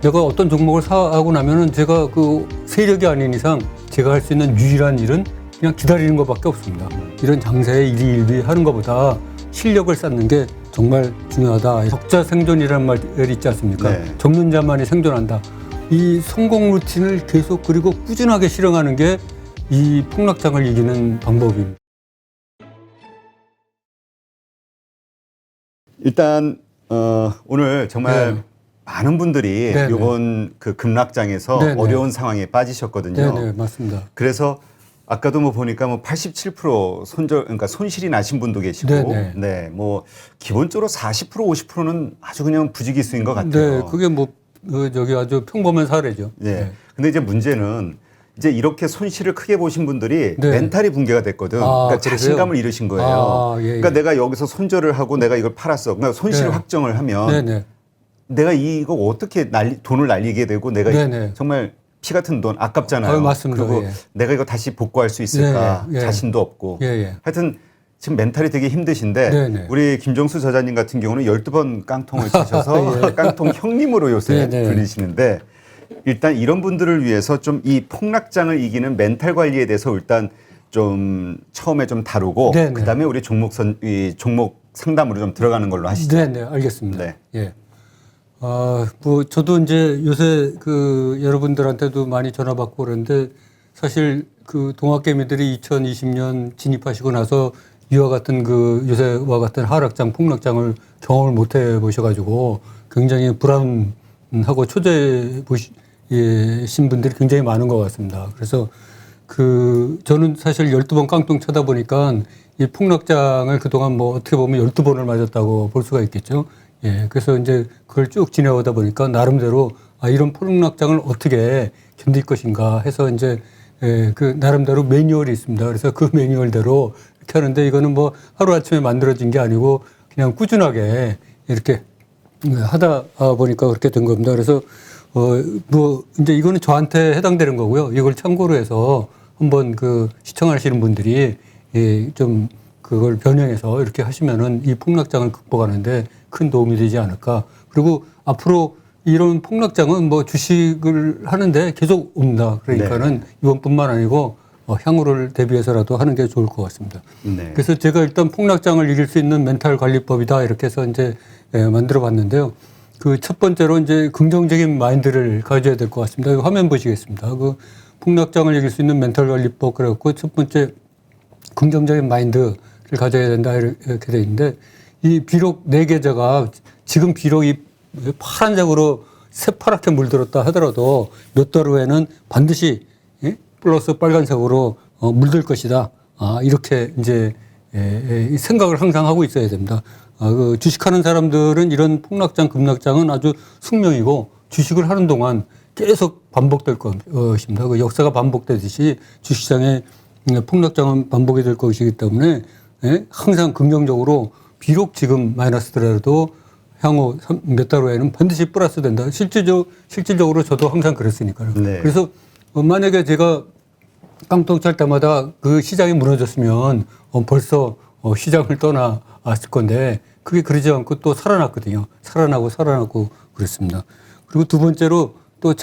내가 어떤 종목을 사고 나면은 제가 그 세력이 아닌 이상 제가 할 수 있는 유일한 일은 그냥 기다리는 것밖에 없습니다. 이런 장세에 일희일비 하는 것보다 실력을 쌓는 게 정말 중요하다. 적자 생존이라는 말 있지 않습니까? 네. 적는 자만이 생존한다. 이 성공 루틴을 계속 그리고 꾸준하게 실행하는 게 이 폭락장을 이기는 방법입니다. 일단 오늘 정말 네. 많은 분들이 네네. 이번 그 급락장에서 네네. 어려운 상황에 빠지셨거든요. 네, 맞습니다. 그래서 아까도 뭐 보니까 뭐 87% 그러니까 손실이 나신 분도 계시고, 네네. 네, 뭐 기본적으로 40% 50%는 아주 그냥 부지기수인 것 같아요. 네, 그게 뭐 저기 아주 평범한 사례죠. 네. 근데 이제 문제는 이제 이렇게 손실을 크게 보신 분들이 네. 멘탈이 붕괴가 됐거든. 그러니까 그러세요? 자신감을 잃으신 거예요. 아, 예, 예. 그러니까 내가 여기서 손절을 하고 내가 이걸 팔았어. 그러니까 손실 네. 확정을 하면 네네. 내가 이거 어떻게 돈을 날리게 되고 내가 네네. 정말 피 같은 돈 아깝잖아요. 아유, 맞습니다. 그리고 예. 내가 이거 다시 복구할 수 있을까 예, 예. 자신도 없고. 예, 예. 하여튼 지금 멘탈이 되게 힘드신데 네네. 우리 김정수 저자님 같은 경우는 12번 깡통을 치셔서 예. 깡통 형님으로 요새 네네. 불리시는데 일단 이런 분들을 위해서 좀 이 폭락장을 이기는 멘탈 관리에 대해서 일단 좀 처음에 좀 다루고 네네. 그다음에 우리 종목 상담으로 좀 들어가는 걸로 하시죠. 네네, 알겠습니다. 네. 예. 뭐 저도 이제 요새 그 여러분들한테도 많이 전화 받고 그러는데 사실 그 동학개미들이 2020년 진입하시고 나서 이와 같은 그 요새와 같은 하락장, 폭락장을 경험을 못 해보셔가지고 굉장히 불안하고 초조해신 분들이 굉장히 많은 것 같습니다. 그래서 그 저는 사실 12번 깡통 쳐다 보니까 이 폭락장을 그동안 뭐 어떻게 보면 12번을 맞았다고 볼 수가 있겠죠. 예. 그래서 이제 그걸 쭉 지내오다 보니까 나름대로 이런 폭락장을 어떻게 견딜 것인가 해서 이제 그 나름대로 매뉴얼이 있습니다. 그래서 그 매뉴얼대로 이렇게 하는데 이거는 뭐 하루아침에 만들어진 게 아니고 그냥 꾸준하게 이렇게 하다 보니까 그렇게 된 겁니다. 그래서 뭐 이제 이거는 저한테 해당되는 거고요. 이걸 참고로 해서 한번 그 시청하시는 분들이 좀 그걸 변형해서 이렇게 하시면은 이 폭락장을 극복하는데 큰 도움이 되지 않을까. 그리고 앞으로 이런 폭락장은 뭐 주식을 하는데 계속 옵니다. 그러니까는 이번뿐만 아니고 향후를 대비해서라도 하는 게 좋을 것 같습니다. 네. 그래서 제가 일단 폭락장을 이길 수 있는 멘탈 관리법이다 이렇게 해서 이제 만들어 봤는데요. 그 첫 번째로 이제 긍정적인 마인드를 가져야 될 것 같습니다. 이거 화면 보시겠습니다. 그 폭락장을 이길 수 있는 멘탈 관리법 그래갖고 첫 번째 긍정적인 마인드를 가져야 된다 이렇게 돼 있는데 이 비록 내 계좌가 지금 비록 이 파란색으로 새파랗게 물들었다 하더라도 몇 달 후에는 반드시 플러스 빨간색으로 물들 것이다. 이렇게 이제 생각을 항상 하고 있어야 됩니다. 그 주식하는 사람들은 이런 폭락장, 급락장은 아주 숙명이고 주식을 하는 동안 계속 반복될 것입니다. 그 역사가 반복되듯이 주식시장의 폭락장은 반복이 될 것이기 때문에 항상 긍정적으로 비록 지금 마이너스더라도 향후 몇 달 후에는 반드시 플러스 된다. 실질적으로 저도 항상 그랬으니까요. 네. 그래서 만약에 제가 깡통 찰 때마다 그 시장이 무너졌으면 벌써 시장을 떠났을 건데 그게 그러지 않고 또 살아났거든요. 살아나고 그랬습니다. 그리고 두 번째로 또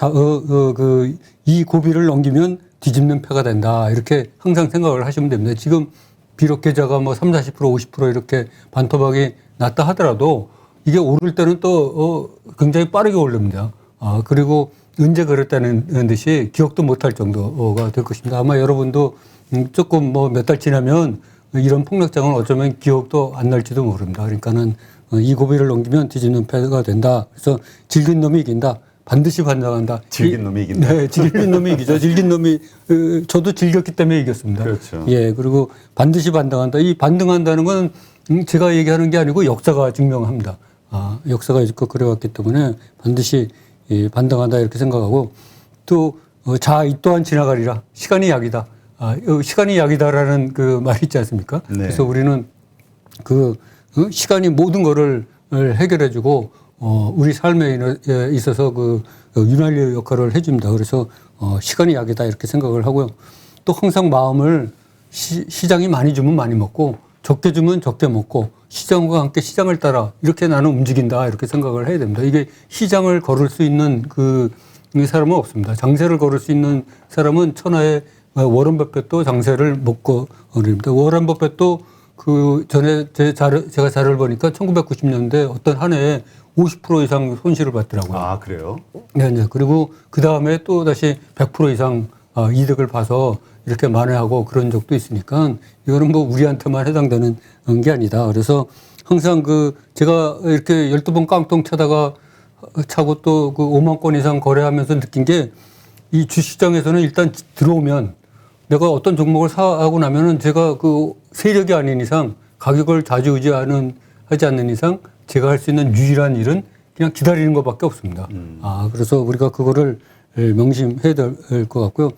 이 고비를 넘기면 뒤집는 패가 된다. 이렇게 항상 생각을 하시면 됩니다. 지금 비록 계좌가 뭐 30, 40%, 50% 이렇게 반토막이 났다 하더라도 이게 오를 때는 또 굉장히 빠르게 오릅니다. 그리고 언제 그랬다는 듯이 기억도 못할 정도가 될 것입니다. 아마 여러분도 조금 뭐 몇 달 지나면 이런 폭락장은 어쩌면 기억도 안 날지도 모릅니다. 그러니까는 이 고비를 넘기면 뒤집는 패가 된다. 그래서 질긴 놈이 이긴다. 반드시 반등한다. 질긴 놈이 이긴다. 네, 질긴 놈이 이기죠. 질긴 놈이 저도 즐겼기 때문에 이겼습니다. 그렇죠. 예, 그리고 반드시 반등한다. 이 반등한다는 건 제가 얘기하는 게 아니고 역사가 증명합니다. 역사가 있고 그래왔기 때문에 반드시 반등한다 이렇게 생각하고 또 이 또한 지나가리라. 시간이 약이다. 시간이 약이다라는 그 말이 있지 않습니까? 네. 그래서 우리는 그 시간이 모든 거를 해결해주고 우리 삶에 있어서 그 윤활유 역할을 해줍니다. 그래서 시간이 약이다 이렇게 생각을 하고요. 또 항상 마음을 시장이 많이 주면 많이 먹고 적게 주면 적게 먹고 시장과 함께 시장을 따라 이렇게 나는 움직인다 이렇게 생각을 해야 됩니다. 이게 시장을 걸을 수 있는 이 사람은 없습니다. 장세를 걸을 수 있는 사람은 천하의 워런 버핏도 장세를 못 걸립니다. 워런 버핏도 그 전에 제가 자료를 보니까 1990년대 어떤 한 해에 50% 이상 손실을 봤더라고요. 아, 그래요? 네, 네. 그리고 그 다음에 또 다시 100% 이상 이득을 봐서 이렇게 만회하고 그런 적도 있으니까 이거는 뭐 우리한테만 해당되는 게 아니다. 그래서 항상 제가 이렇게 12번 깡통 차고 또 5만 건 이상 거래하면서 느낀 게 이 주시장에서는 일단 들어오면 내가 어떤 종목을 사고 나면은 제가 세력이 아닌 이상 가격을 좌지우지하지 않는 이상 제가 할 수 있는 유일한 일은 그냥 기다리는 것밖에 없습니다. 그래서 우리가 그거를 명심해야 될 것 같고요.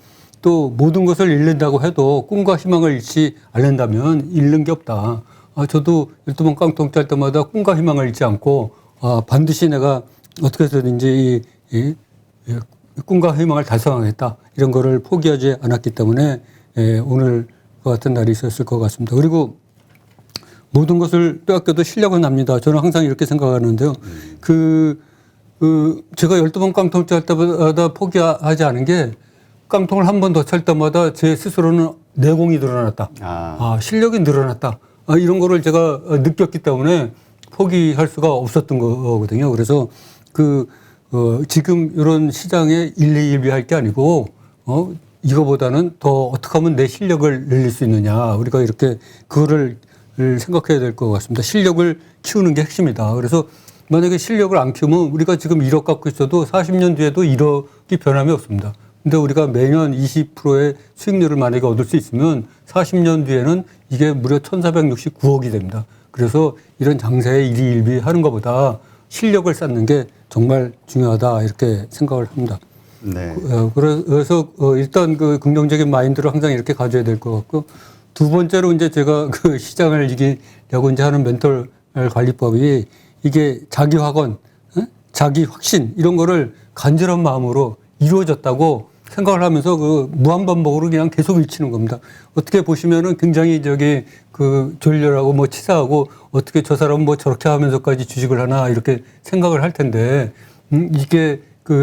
또 모든 것을 잃는다고 해도 꿈과 희망을 잃지 않는다면 잃는 게 없다. 저도 12번 깡통 짤 때마다 꿈과 희망을 잃지 않고 반드시 내가 어떻게 해서든지 이 꿈과 희망을 달성하겠다. 이런 거를 포기하지 않았기 때문에 오늘 같은 날이 있었을 것 같습니다. 그리고 모든 것을 빼앗겨도 실력은 납니다. 저는 항상 이렇게 생각하는데요. 제가 12번 깡통을 짤 때마다 포기하지 않은 게 깡통을 한 번 더 찰 때마다 제 스스로는 내공이 늘어났다. 실력이 늘어났다. 이런 거를 제가 느꼈기 때문에 포기할 수가 없었던 거거든요. 그래서 지금 이런 시장에 일희일비할 게 아니고, 이거보다는 더 어떻게 하면 내 실력을 늘릴 수 있느냐. 우리가 이렇게 그거를 생각해야 될 것 같습니다. 실력을 키우는 게 핵심이다. 그래서 만약에 실력을 안 키우면 우리가 지금 1억 갖고 있어도 40년 뒤에도 1억이 변함이 없습니다. 근데 우리가 매년 20%의 수익률을 만약에 얻을 수 있으면 40년 뒤에는 이게 무려 1,469억이 됩니다. 그래서 이런 장세에 일희일비 하는 것보다 실력을 쌓는 게 정말 중요하다 이렇게 생각을 합니다. 네. 그래서 일단 긍정적인 마인드를 항상 이렇게 가져야 될 것 같고 두 번째로 이제 제가 시장을 이기려고 이제 하는 멘털 관리법이 이게 자기 확언, 자기 확신 이런 거를 간절한 마음으로 이루어졌다고 생각을 하면서 무한반복으로 그냥 계속 외치는 겁니다. 어떻게 보시면은 굉장히 졸렬하고 치사하고 어떻게 저 사람은 저렇게 하면서까지 주식을 하나 이렇게 생각을 할 텐데, 이게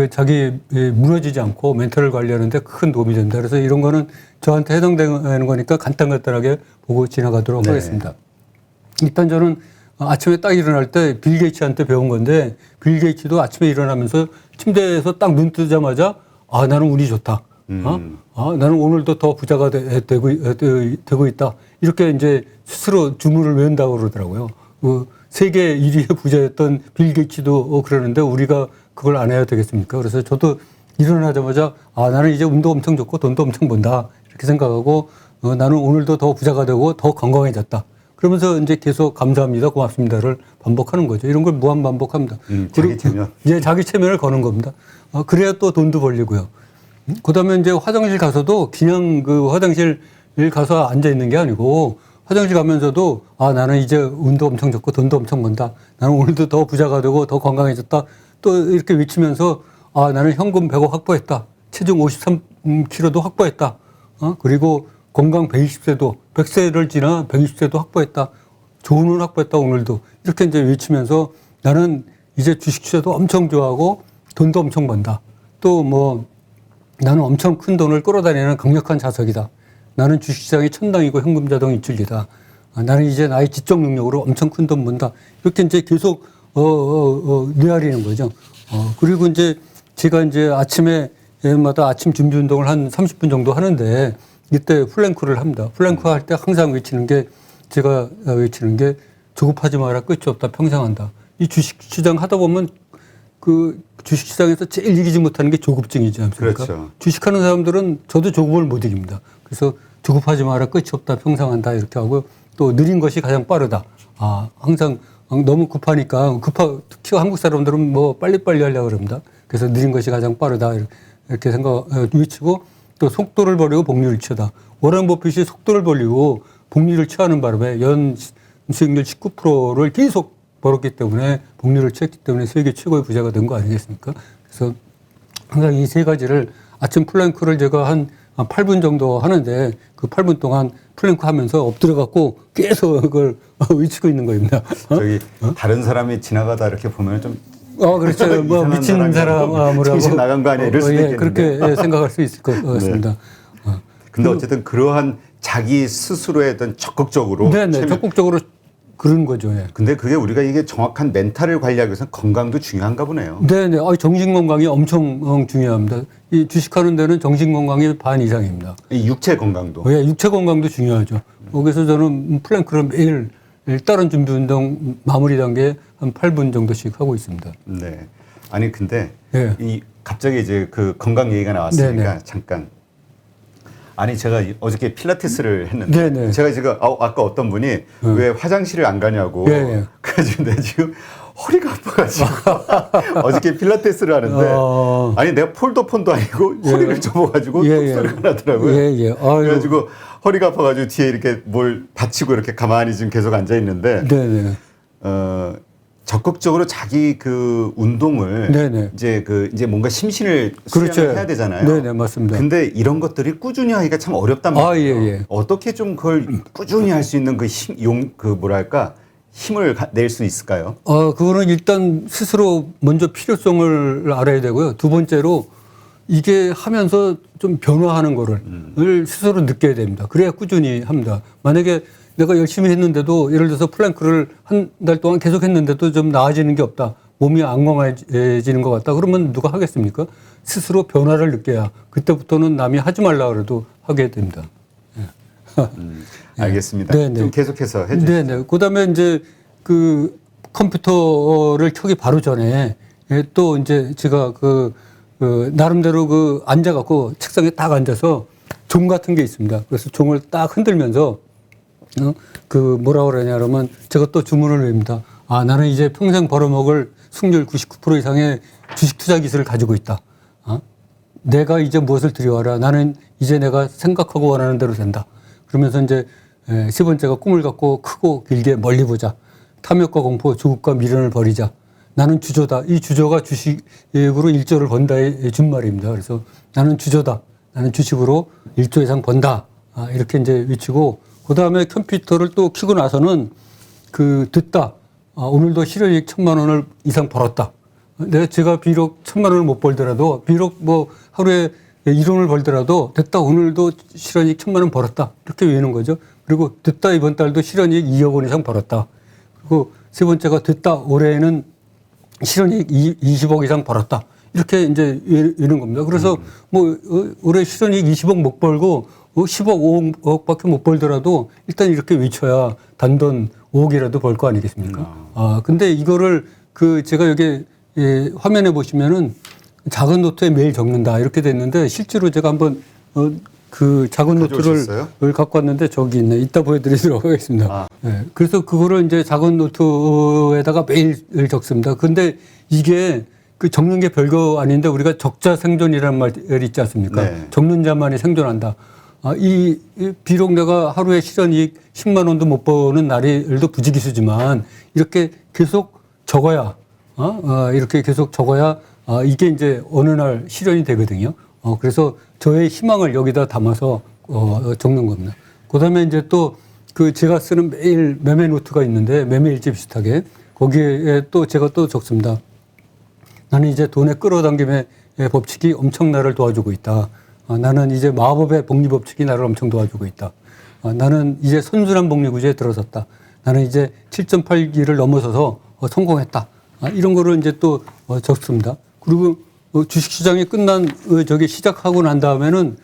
자기 무너지지 않고 멘탈을 관리하는데 큰 도움이 된다. 그래서 이런 거는 저한테 해당되는 거니까 간단하게 보고 지나가도록 하겠습니다. 일단 저는 아침에 딱 일어날 때 빌 게이츠한테 배운 건데, 빌 게이츠도 아침에 일어나면서 침대에서 딱 눈 뜨자마자 나는 운이 좋다. 나는 오늘도 더 부자가 되고 있다. 이렇게 이제 스스로 주문을 외운다고 그러더라고요. 세계 1위의 부자였던 빌 게이츠도 그러는데 우리가 그걸 안 해야 되겠습니까? 그래서 저도 일어나자마자 나는 이제 운도 엄청 좋고 돈도 엄청 번다. 이렇게 생각하고 나는 오늘도 더 부자가 되고 더 건강해졌다. 그러면서 이제 계속 감사합니다, 고맙습니다를 반복하는 거죠. 이런 걸 무한 반복합니다. 자기 체면. 자기 체면을 거는 겁니다. 그래야 또 돈도 벌리고요. 그 다음에 이제 화장실 가서도 그냥 화장실 가서 앉아 있는 게 아니고 화장실 가면서도 나는 이제 운도 엄청 좋고 돈도 엄청 번다. 나는 오늘도 더 부자가 되고 더 건강해졌다. 또 이렇게 외치면서 나는 현금 100억 확보했다. 체중 53kg도 확보했다. 그리고 건강 120세도 100세를 지나 120세도 확보했다. 좋은 운 확보했다 오늘도. 이렇게 이제 외치면서 나는 이제 주식 투자도 엄청 좋아하고 돈도 엄청 번다. 또 나는 엄청 큰 돈을 끌어다니는 강력한 자석이다. 나는 주식시장이 천당이고 현금 자동 일출이다. 나는 이제 나의 지적 능력으로 엄청 큰 돈 번다. 이렇게 이제 계속 뇌아리는 거죠. 그리고 이제 제가 이제 아침에마다 아침 준비 운동을 한 30분 정도 하는데 이때 플랭크를 합니다. 플랭크 할 때 항상 제가 외치는 게 조급하지 마라, 끝이 없다, 평생 한다. 이 주식시장 하다 보면 주식시장에서 제일 이기지 못하는 게 조급증이지 않습니까? 그렇죠. 주식하는 사람들은 저도 조급을 못 이깁니다. 그래서 조급하지 마라, 끝이 없다, 평생 한다 이렇게 하고요. 또 느린 것이 가장 빠르다. 항상 너무 급하니까 특히 한국 사람들은 빨리빨리 하려고 그럽니다. 그래서 느린 것이 가장 빠르다 이렇게 외치고 또 속도를 버리고 복리를 취하다. 워런 버핏이 속도를 벌리고 복리를 취하는 바람에 연 수익률 19%를 계속 벌었기 때문에 복리를 취했기 때문에 세계 최고의 부자가 된 거 아니겠습니까? 그래서 항상 이 세 가지를 아침 플랭크를 제가 한 한 8분 정도 하는데 그 8분 동안 플랭크 하면서 엎드려 갖고 계속 그걸 외치고 있는 겁니다. 저기 다른 사람이 지나가다 이렇게 보면 좀 그렇죠. 뭐 이상한 미친 사람이라고 정신 나간 거 아니야 이럴 수도 있겠는데. 그렇게 생각할 수 있을 것 같습니다. 근데 어쨌든 그러한 자기 스스로에 어떤 적극적으로 네네 적극적으로 그런 거죠. 예. 근데 그게 우리가 이게 정확한 멘탈을 관리하기 위해서는 건강도 중요한가 보네요. 네네. 정신 건강이 엄청 중요합니다. 이 주식하는 데는 정신 건강이 반 이상입니다. 이 육체 건강도. 예, 육체 건강도 중요하죠. 그래서 저는 플랭크를 매일 다른 준비 운동 마무리 단계에 한 8분 정도씩 하고 있습니다. 네. 아니 근데 예. 이 갑자기 이제 그 건강 얘기가 나왔으니까 네네. 잠깐. 아니 제가 어저께 필라테스를 했는데 네네. 제가 지금 아까 어떤 분이 왜 화장실을 안 가냐고 예. 그래가지고 내가 지금 허리가 아파가지고 어저께 필라테스를 하는데 아니 내가 폴더폰도 아니고 허리를 접어가지고 톡소리가 나더라고요. 그래가지고 허리가 아파가지고 뒤에 이렇게 뭘 받치고 이렇게 가만히 지금 계속 앉아 있는데 네네. 적극적으로 자기 그 운동을 네네. 이제 뭔가 심신을 그렇죠. 수양을 해야 되잖아요. 네네 맞습니다. 근데 이런 것들이 꾸준히 하기가 참 어렵단 말이에요. 예. 어떻게 좀 그걸 꾸준히 할 수 있는 힘을 낼 수 있을까요? 그거는 일단 스스로 먼저 필요성을 알아야 되고요. 두 번째로 이게 하면서 좀 변화하는 거를 스스로 느껴야 됩니다. 그래야 꾸준히 합니다. 만약에 내가 열심히 했는데도 예를 들어서 플랭크를 한 달 동안 계속 했는데도 좀 나아지는 게 없다. 몸이 안 건강해지는 것 같다. 그러면 누가 하겠습니까? 스스로 변화를 느껴야 그때부터는 남이 하지 말라 그래도 하게 됩니다. 알겠습니다. 네네. 좀 계속해서 해주시죠. 네네. 그다음에 이제 그 컴퓨터를 켜기 바로 전에 또 이제 제가 그 나름대로 앉아갖고 책상에 딱 앉아서 종 같은 게 있습니다. 그래서 종을 딱 흔들면서 뭐라 그러냐 그러면 제가 또 주문을 외웁니다. 나는 이제 평생 벌어먹을 승률 99% 이상의 주식 투자 기술을 가지고 있다. 내가 이제 무엇을 들여와라. 나는 이제 내가 생각하고 원하는 대로 된다. 그러면서 이제 세 번째가 꿈을 갖고 크고 길게 멀리 보자. 탐욕과 공포, 조급과 미련을 버리자. 나는 주조다. 이 주조가 주식으로 1조를 번다의 준말입니다. 그래서 나는 주조다. 나는 주식으로 1조 이상 번다. 이렇게 이제 외치고 그 다음에 컴퓨터를 또 켜고 나서는 듣다. 오늘도 실효이익 1,000만 원을 이상 벌었다. 제가 비록 1,000만 원을 못 벌더라도 비록 뭐 하루에 1원을 벌더라도 됐다. 오늘도 실효이익 1,000만 원 벌었다. 이렇게 외우는 거죠. 그리고 됐다. 이번 달도 실효이익 2억 원 이상 벌었다. 그리고 세 번째가 됐다. 올해는 실효이익 20억 이상 벌었다. 이렇게 이제 외우는 겁니다. 그래서 뭐 올해 실효이익 20억 못 벌고 10억, 5억밖에 못 벌더라도 일단 이렇게 외쳐야 단돈 5억이라도 벌 거 아니겠습니까? 근데 이거를 제가 여기 화면에 보시면은 작은 노트에 매일 적는다 이렇게 됐는데 실제로 제가 한번 작은 가져오셨어요? 노트를 갖고 왔는데 저기 있네. 이따 보여드리도록 하겠습니다. 네, 그래서 그거를 이제 작은 노트에다가 매일 적습니다. 근데 이게 적는 게 별거 아닌데 우리가 적자 생존이라는 말 있지 않습니까? 네. 적는 자만이 생존한다. 비록 내가 하루에 실현이익 10만 원도 못 버는 날도 부지기수지만 이렇게 계속 적어야, 이렇게 계속 적어야, 이게 이제 어느 날 실현이 되거든요. 그래서 저의 희망을 여기다 담아서, 적는 겁니다. 그 다음에 이제 또 제가 쓰는 매일 매매 노트가 있는데 매매일지 비슷하게 거기에 또 제가 또 적습니다. 나는 이제 돈의 끌어당김의 법칙이 엄청 나를 도와주고 있다. 나는 이제 마법의 복리법칙이 나를 엄청 도와주고 있다. 나는 이제 선순환 복리구조에 들어섰다. 나는 이제 7.8기를 넘어서서 성공했다. 이런 거를 이제 또 적습니다. 그리고 주식시장이 시작하고 난 다음에는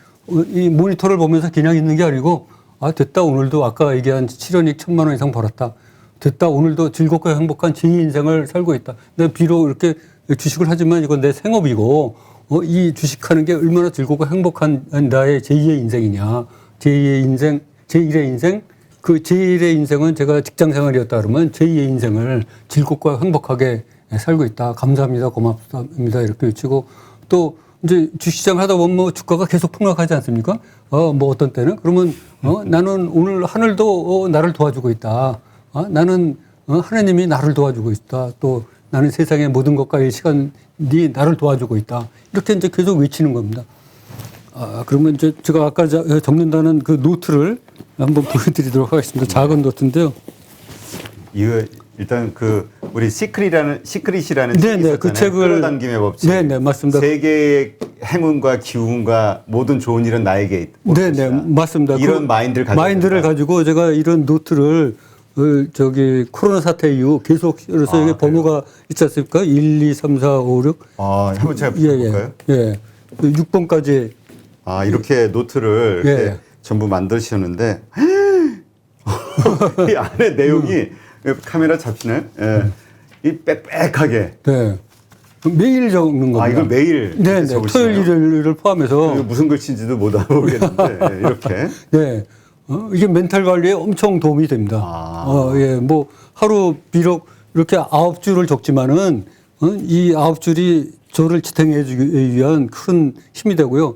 이 모니터를 보면서 그냥 있는 게 아니고 됐다. 오늘도 아까 얘기한 실현이익 1,000만 원 이상 벌었다. 됐다. 오늘도 즐겁고 행복한 제2 인생을 살고 있다. 내가 비록 이렇게 주식을 하지만 이건 내 생업이고 이 주식하는 게 얼마나 즐겁고 행복한 나의 제2의 인생이냐. 제2의 인생, 제1의 인생. 그 제1의 인생은 제가 직장 생활이었다 그러면 제2의 인생을 즐겁고 행복하게 살고 있다. 감사합니다. 고맙습니다. 이렇게 외치고 또 이제 주식시장 하다 보면 뭐 주가가 계속 폭락하지 않습니까? 뭐 어떤 때는. 그러면 나는 오늘 하늘도 나를 도와주고 있다. 나는 하나님이 나를 도와주고 있다. 또 나는 세상의 모든 것과의 시간이 나를 도와주고 있다. 이렇게 이제 계속 외치는 겁니다. 그러면 이제 제가 아까 적는다는 그 노트를 한번 보여드리도록 하겠습니다. 작은 노트인데요. 이거 일단 그 우리 시크릿이라는 책이 네네, 있었잖아요. 그 책을 끌어당김의 법칙. 네네, 맞습니다. 세계의 행운과 기운과 모든 좋은 일은 나에게 올 네네, 것이다. 맞습니다. 이런 마인드를 가지고 제가 이런 노트를 저기 코로나 사태 이후 계속 그래서 이게 번호가 있지 않습니까? 1, 2, 3, 4, 5, 6. 한번 제가 볼까요? 예. 6번까지. 이렇게 노트를 예. 이렇게 전부 만드셨는데 이 안에 내용이 카메라 잡히나요? 예. 이 빽빽하게. 네. 매일 적는 겁니다. 이걸 매일 네, 토요일, 일요일을 포함해서. 무슨 글씨인지도 못 알아보겠는데 이렇게. 네. 이게 멘탈 관리에 엄청 도움이 됩니다. 예, 뭐 하루 비록 이렇게 9줄을 적지만은 이 9줄이 저를 지탱해 주기 위한 큰 힘이 되고요.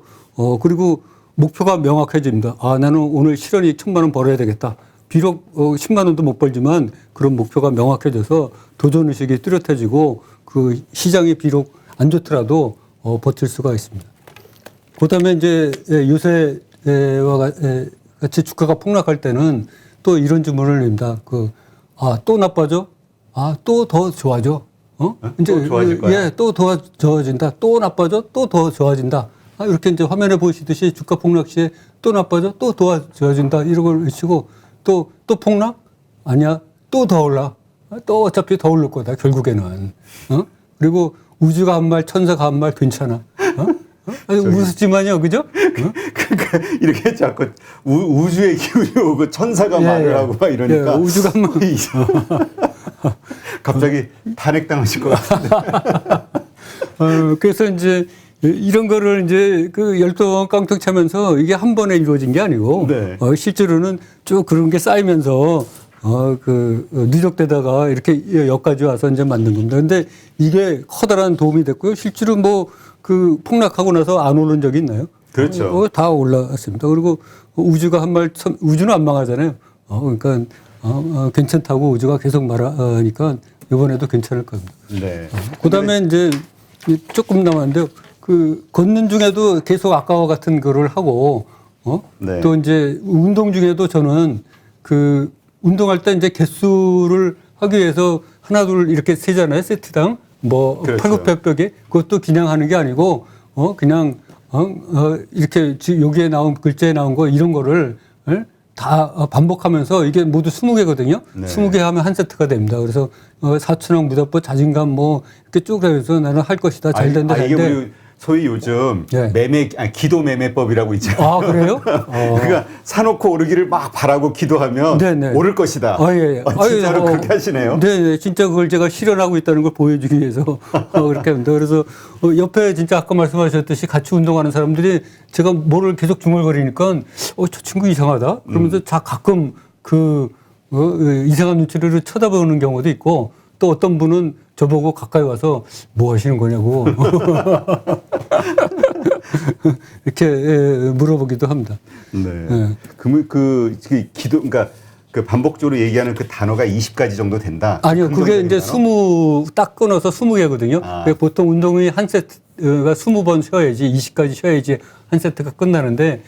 그리고 목표가 명확해집니다. 나는 오늘 실현이익 1,000만 원 벌어야 되겠다. 비록 10만 원도 못 벌지만 그런 목표가 명확해져서 도전의식이 뚜렷해지고 그 시장이 비록 안 좋더라도 버틸 수가 있습니다. 그 다음에 이제 요새와 같이 주가가 폭락할 때는 또 이런 주문을 냅니다. 또 나빠져? 또 더 좋아져? 이제 또 좋아질 거야? 예, 또 더 좋아진다. 또 나빠져? 또 더 좋아진다. 이렇게 이제 화면에 보시듯이 주가 폭락 시에 또 나빠져? 또 더 좋아진다. 이런 걸 외치고 또 폭락? 아니야. 또 더 올라. 또 어차피 더 오를 거다. 결국에는. 그리고 우주가 한 말, 천사가 한 말 괜찮아. 우습지만요, 그죠? 그러니까 이렇게 자꾸 우주의 기운이 오고 천사가 말을 하고 막 이러니까 우주가 한 말. 갑자기 탄핵당하실 것 같은데. 그래서 이제 이런 거를 이제 그 12번 깡통 차면서 이게 한 번에 이루어진 게 아니고 네. 실제로는 쭉 그런 게 쌓이면서 누적되다가 이렇게 여기까지 와서 이제 만든 겁니다. 근데 이게 커다란 도움이 됐고요. 실제로 뭐 그 폭락하고 나서 안 오른 적이 있나요? 그렇죠. 다 올라왔습니다. 그리고 우주가 한 말, 우주는 안 망하잖아요. 그러니까 괜찮다고 우주가 계속 말하니까 이번에도 괜찮을 겁니다. 네. 그다음에 이제 조금 남았는데요. 그 걷는 중에도 계속 아까와 같은 거를 하고 네. 또 이제 운동 중에도 저는 그 운동할 때 이제 개수를 하기 위해서 하나 둘 이렇게 세잖아요. 세트당 뭐 그렇죠. 팔굽혀펴기 그것도 그냥 하는 게 아니고 그냥 이렇게 여기에 나온 글자에 나온 거 이런 거를 다 반복하면서 이게 모두 20개거든요. 네. 20개 하면 한 세트가 됩니다. 그래서 사춘왕 무덤법 자신감 뭐 이렇게 쭉 해서 나는 할 것이다. 잘 된다. 잘 이게 돼. 우리 소위 요즘 네. 기도 매매법이라고 있잖아요. 그래요? 그러니까 사놓고 오르기를 막 바라고 기도하면 네네. 오를 것이다. 예. 진짜로 그렇게 하시네요? 네, 진짜 그걸 제가 실현하고 있다는 걸 보여주기 위해서 그렇게 합니다. 그래서 옆에 진짜 아까 말씀하셨듯이 같이 운동하는 사람들이 제가 뭐를 계속 중얼거리니까 저 친구 이상하다. 그러면서 가끔 이상한 눈치를 쳐다보는 경우도 있고 또 어떤 분은 저보고 가까이 와서 뭐 하시는 거냐고 이렇게 물어보기도 합니다. 네. 그러니까 그 반복적으로 얘기하는 그 단어가 20가지 정도 된다. 아니요, 그게 이제 20 딱 끊어서 20개거든요. 보통 운동이 한 세트가 20번 쉬어야지 20까지 쉬어야지 한 세트가 끝나는데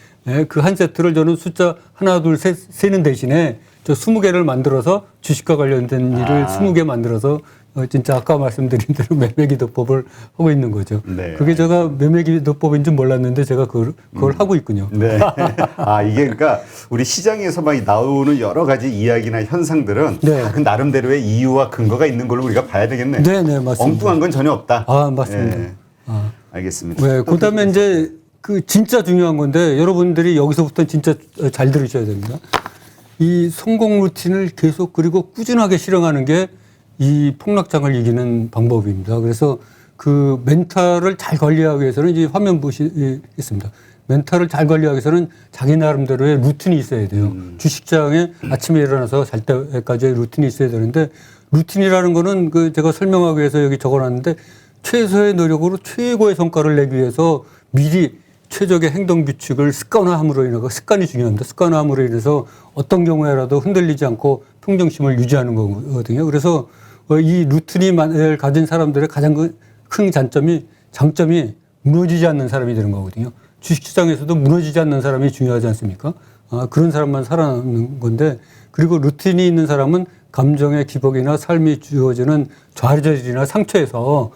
그 한 세트를 저는 숫자 하나, 둘, 셋 세는 대신에 저 20개를 만들어서 주식과 관련된 일을 20개 만들어서 진짜 아까 말씀드린 대로 매매기도법을 하고 있는 거죠. 네. 그게 제가 매매기도법인 줄 몰랐는데 제가 그걸 하고 있군요. 네. 이게 그러니까 우리 시장에서 막 나오는 여러 가지 이야기나 현상들은 네. 그 나름대로의 이유와 근거가 있는 걸로 우리가 봐야 되겠네요. 네, 맞습니다. 엉뚱한 건 전혀 없다. 맞습니다. 네. 알겠습니다. 네, 그다음에 이제 그 진짜 중요한 건데 여러분들이 여기서부터 진짜 잘 들으셔야 됩니다. 이 성공 루틴을 계속 그리고 꾸준하게 실행하는 게 이 폭락장을 이기는 방법입니다. 그래서 그 멘탈을 잘 관리하기 위해서는 이제 화면 보시겠습니다. 멘탈을 잘 관리하기 위해서는 자기 나름대로의 루틴이 있어야 돼요. 주식장에 아침에 일어나서 잘 때까지의 루틴이 있어야 되는데 루틴이라는 거는 제가 설명하기 위해서 여기 적어놨는데 최소의 노력으로 최고의 성과를 내기 위해서 미리 최적의 행동 규칙을 습관화함으로 인해서 습관이 중요합니다. 습관화함으로 인해서 어떤 경우에라도 흔들리지 않고 평정심을 유지하는 거거든요. 그래서 이 루틴을 가진 사람들의 가장 큰 장점이 무너지지 않는 사람이 되는 거거든요. 주식시장에서도 무너지지 않는 사람이 중요하지 않습니까? 그런 사람만 살아남는 건데, 그리고 루틴이 있는 사람은 감정의 기복이나 삶이 주어지는 좌절이나 상처에서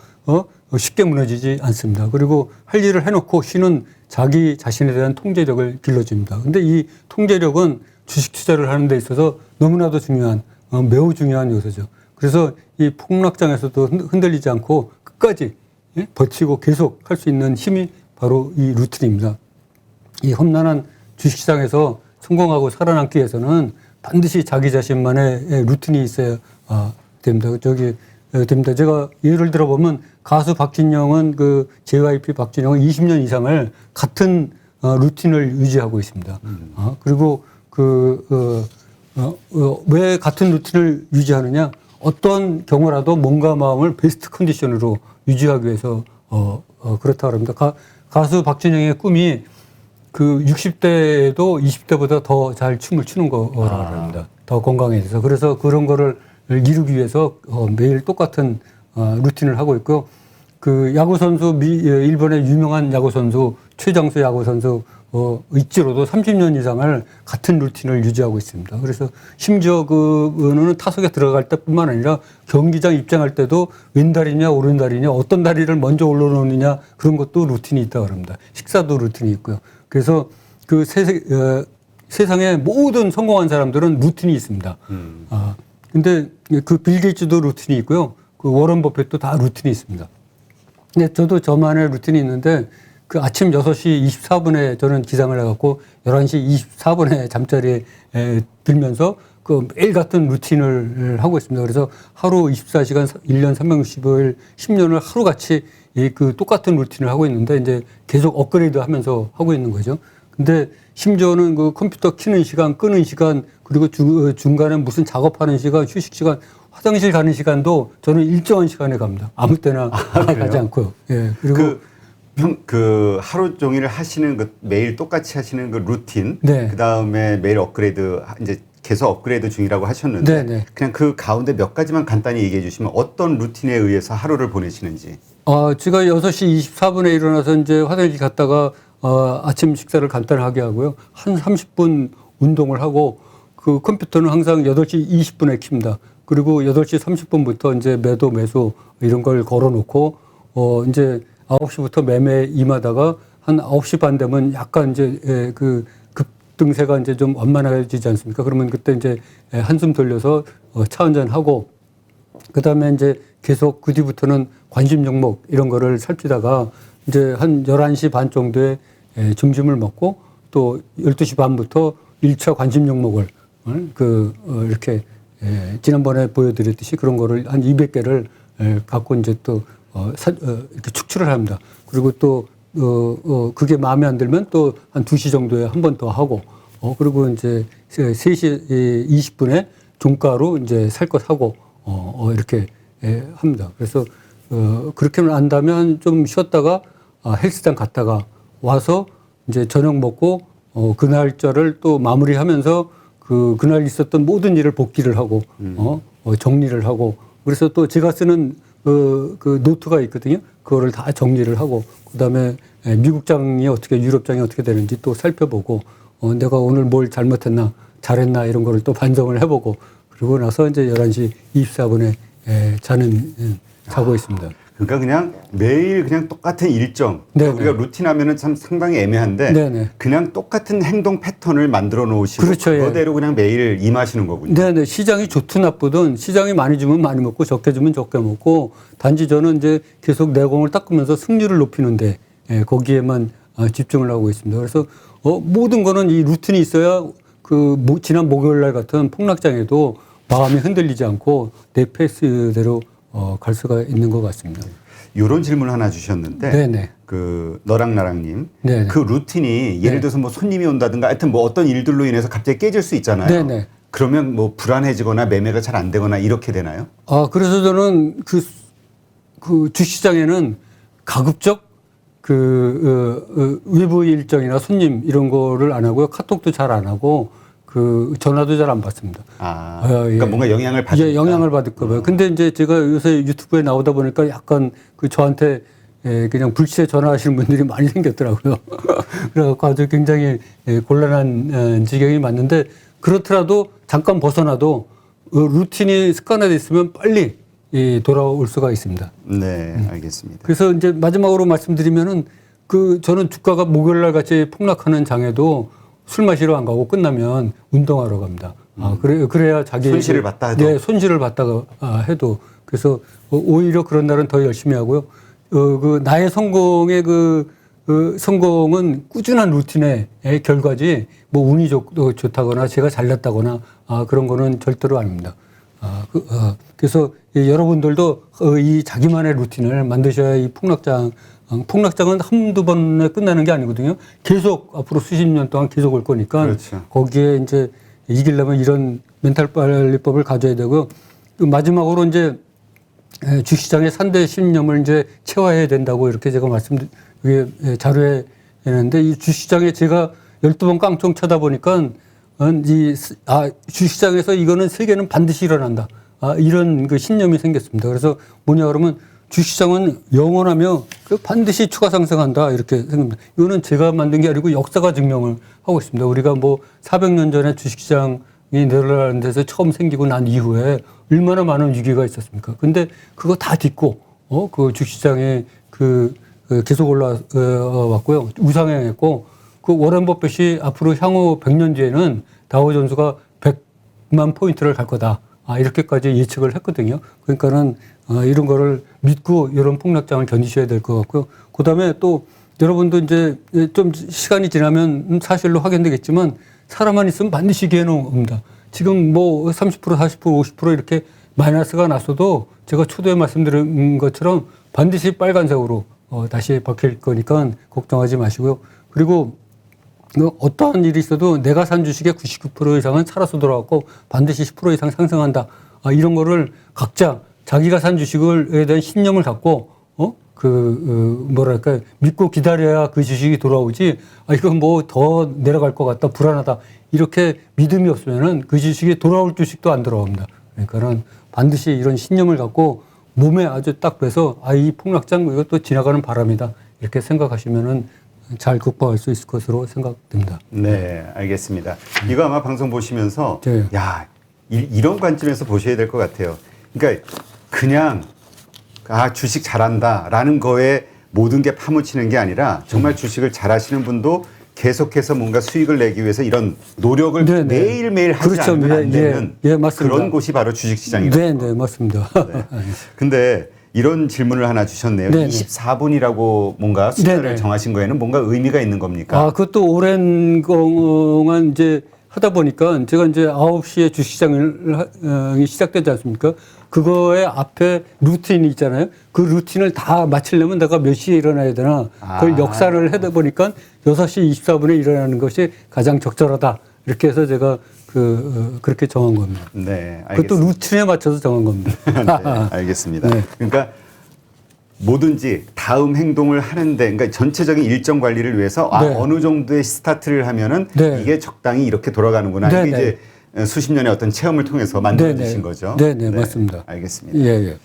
쉽게 무너지지 않습니다. 그리고 할 일을 해놓고 쉬는 자기 자신에 대한 통제력을 길러줍니다. 근데 이 통제력은 주식 투자를 하는 데 있어서 너무나도 중요한, 매우 중요한 요소죠. 그래서 이 폭락장에서도 흔들리지 않고 끝까지 버티고 계속 할 수 있는 힘이 바로 이 루틴입니다. 이 험난한 주식시장에서 성공하고 살아남기 위해서는 반드시 자기 자신만의 루틴이 있어야 됩니다. 됩니다. 제가 예를 들어보면 가수 박진영은 그 JYP 박진영은 20년 이상을 같은 루틴을 유지하고 있습니다. 그리고 왜 같은 루틴을 유지하느냐? 어떤 경우라도 몸과 마음을 베스트 컨디션으로 유지하기 위해서 그렇다고 합니다. 가수 박진영의 꿈이 그 60대에도 20대보다 더 잘 춤을 추는 거라고 합니다. 더 건강해져서. 그래서 그런 거를 이루기 위해서 매일 똑같은 루틴을 하고 있고요. 그 야구선수, 일본의 유명한 야구선수, 최장수 야구선수, 이치로도 30년 이상을 같은 루틴을 유지하고 있습니다. 그래서 심지어 그는 타석에 들어갈 때뿐만 아니라 경기장 입장할 때도 왼다리냐 오른다리냐 어떤 다리를 먼저 올려놓느냐 그런 것도 루틴이 있다고 합니다. 식사도 루틴이 있고요. 그래서 그 세상의 모든 성공한 사람들은 루틴이 있습니다. 근데 그 빌 게이츠도 루틴이 있고요. 그 워런 버핏도 다 루틴이 있습니다. 근데 저도 저만의 루틴이 있는데 그 아침 6시 24분에 저는 기상을 해갖고 11시 24분에 잠자리에 들면서 그 매일 같은 루틴을 하고 있습니다. 그래서 하루 24시간 1년 365일 10년을 하루같이 그 똑같은 루틴을 하고 있는데 이제 계속 업그레이드 하면서 하고 있는 거죠. 근데 심지어는 그 컴퓨터 켜는 시간, 끄는 시간, 그리고 중간에 무슨 작업하는 시간, 휴식 시간, 화장실 가는 시간도 저는 일정한 시간에 갑니다. 아무 때나 가지 않고요. 예. 그리고 그 하루 종일 하시는 그 매일 똑같이 하시는 그 루틴, 네. 그 다음에 매일 업그레이드 이제 계속 업그레이드 중이라고 하셨는데, 네. 그냥 그 가운데 몇 가지만 간단히 얘기해 주시면 어떤 루틴에 의해서 하루를 보내시는지. 제가 6시 24분에 일어나서 이제 화장실 갔다가 아침 식사를 간단하게 하고요. 한 30분 운동을 하고 그 컴퓨터는 항상 8시 20분에 킵니다. 그리고 8시 30분부터 이제 매도 매수 이런 걸 걸어 놓고 이제 9시부터 매매 임하다가 한 9시 반 되면 약간 이제 그 급등세가 이제 좀 완만해지지 않습니까? 그러면 그때 이제 한숨 돌려서 차 한잔 하고 그다음에 이제 계속 그 뒤부터는 관심 종목 이런 거를 살피다가 이제 한 11시 반 정도에 점심을 먹고 또 12시 반부터 1차 관심 종목을 이렇게 지난번에 보여드렸듯이 그런 거를 한 200개를 갖고 이제 또 이렇게 축출을 합니다. 그리고 또 그게 마음에 안 들면 또 한 2시 정도에 한 번 더 하고 그리고 이제 3시 20분에 종가로 이제 살 것 하고 이렇게 합니다. 그래서 그렇게는 안다면 좀 쉬었다가 헬스장 갔다가 와서 이제 저녁 먹고 그 날짜를 또 마무리하면서 그날 있었던 모든 일을 복기를 하고 정리를 하고 그래서 또 제가 쓰는 그 노트가 있거든요. 그거를 다 정리를 하고 그다음에 미국장이 어떻게 유럽장이 어떻게 되는지 또 살펴보고 내가 오늘 뭘 잘못했나 잘했나 이런 거를 또 반성을 해보고 그러고 나서 이제 11시 24분에 자고 있습니다. 그러니까 그냥 매일 그냥 똑같은 일정. 네네. 우리가 루틴 하면은 참 상당히 애매한데 네네. 그냥 똑같은 행동 패턴을 만들어 놓으시고 그렇죠, 그거대로 그냥 매일 임하시는 거군요. 네네. 시장이 좋든 나쁘든 시장이 많이 주면 많이 먹고 적게 주면 적게 먹고 단지 저는 이제 계속 내공을 닦으면서 승률을 높이는데 거기에만 집중을 하고 있습니다. 그래서 모든 거는 이 루틴이 있어야 지난 목요일 날 같은 폭락장에도 마음이 흔들리지 않고 내 페이스대로 갈 수가 있는 것 같습니다. 이런 질문 하나 주셨는데, 네네. 그 너랑 나랑님, 네네. 그 루틴이 예를 들어서 뭐 손님이 온다든가, 하여튼 뭐 어떤 일들로 인해서 갑자기 깨질 수 있잖아요. 네네. 그러면 뭐 불안해지거나 매매가 잘 안 되거나 이렇게 되나요? 그래서 저는 그 주시장에는 가급적 외부 일정이나 손님 이런 거를 안 하고요. 카톡도 잘 안 하고. 전화도 잘 안 받습니다. 그러니까 뭔가 영향을 받을까? 영향을 받을까 봐요. 근데 이제 제가 요새 유튜브에 나오다 보니까 약간 저한테 그냥 불시에 전화하시는 분들이 많이 생겼더라고요. 그래갖고 아주 굉장히 곤란한 지경이 맞는데 그렇더라도 잠깐 벗어나도 루틴이 습관화돼 있으면 빨리 돌아올 수가 있습니다. 네, 알겠습니다. 그래서 이제 마지막으로 말씀드리면은 저는 주가가 목요일날 같이 폭락하는 장에도 술 마시러 안 가고 끝나면 운동하러 갑니다. 그래야 자기 손실을 봤다 해도. 네, 손실을 봤다가 해도 그래서 오히려 그런 날은 더 열심히 하고요. 나의 성공의 성공은 꾸준한 루틴의 결과지 뭐 운이 좋다거나 제가 잘났다거나 그런 거는 절대로 아닙니다. 그래서 여러분들도 이 자기만의 루틴을 만드셔야 이 폭락장은 한두 번에 끝나는 게 아니거든요. 계속 앞으로 수십 년 동안 계속 올 거니까 그렇죠. 거기에 이제 이기려면 이런 멘탈 관리법을 가져야 되고요. 마지막으로 이제 주시장의 3대 신념을 이제 체화해야 된다고 이렇게 제가 자료에 했는데 이 주시장에 제가 12번 깡총 쳐다보니까 주시장에서 이거는 세계는 반드시 일어난다. 이런 신념이 생겼습니다. 그래서 뭐냐 그러면 주시장은 영원하며 반드시 추가 상승한다. 이렇게 생각합니다. 이거는 제가 만든 게 아니고 역사가 증명을 하고 있습니다. 우리가 뭐 400년 전에 주식시장이 네덜란드에서 처음 생기고 난 이후에 얼마나 많은 위기가 있었습니까? 근데 그거 다 딛고, 그 주식시장에 계속 올라왔고요. 우상향했고, 워렌 버핏이 앞으로 향후 100년 뒤에는 다우존스가 100만 포인트를 갈 거다. 이렇게까지 예측을 했거든요. 그러니까는 이런 거를 믿고 이런 폭락장을 견디셔야 될 것 같고요. 그 다음에 또 여러분도 이제 좀 시간이 지나면 사실로 확인되겠지만 사람만 있으면 반드시 기회는 옵니다. 지금 뭐 30%, 40%, 50% 이렇게 마이너스가 났어도 제가 초도에 말씀드린 것처럼 반드시 빨간색으로 다시 바뀔 거니까 걱정하지 마시고요. 그리고 어떠한 일이 있어도 내가 산 주식의 99% 이상은 살아서 돌아왔고 반드시 10% 이상 상승한다. 이런 거를 각자 자기가 산 주식에 대한 신념을 갖고 뭐랄까 믿고 기다려야 그 주식이 돌아오지. 이건 뭐 더 내려갈 것 같다, 불안하다 이렇게 믿음이 없으면은 그 주식이 돌아올 주식도 안 돌아옵니다. 그러니까는 반드시 이런 신념을 갖고 몸에 아주 딱 빼서 이 폭락장 이것도 지나가는 바람이다 이렇게 생각하시면은 잘 극복할 수 있을 것으로 생각됩니다. 네, 알겠습니다. 이거 아마 방송 보시면서 네. 이런 관점에서 보셔야 될 것 같아요. 그러니까 그냥 주식 잘한다라는 거에 모든 게 파묻히는 게 아니라 정말 주식을 잘하시는 분도 계속해서 뭔가 수익을 내기 위해서 이런 노력을 매일매일 하지 그렇죠. 않으면 안 되는 맞습니다. 그런 곳이 바로 주식시장이거든요. 네, 맞습니다. 근데 이런 질문을 하나 주셨네요. 24분이라고 뭔가 숫자를 정하신 거에는 뭔가 의미가 있는 겁니까? 그것도 오랜 동안 이제 하다 보니까 제가 이제 9시에 주식시장이 시작되지 않습니까? 그거에 앞에 루틴이 있잖아요. 그 루틴을 다 마치려면 내가 몇 시에 일어나야 되나. 그걸 역사를 하다 보니까 6시 24분에 일어나는 것이 가장 적절하다. 이렇게 해서 제가 그렇게 정한 겁니다. 네, 알겠습니다. 그것도 루틴에 맞춰서 정한 겁니다. 네, 알겠습니다. 그러니까 뭐든지 다음 행동을 하는데, 그러니까 전체적인 일정 관리를 위해서 어느 정도의 스타트를 하면은 이게 적당히 이렇게 돌아가는구나. 이게 이제 수십 년의 어떤 체험을 통해서 만들어주신 거죠. 네, 맞습니다. 알겠습니다. 예.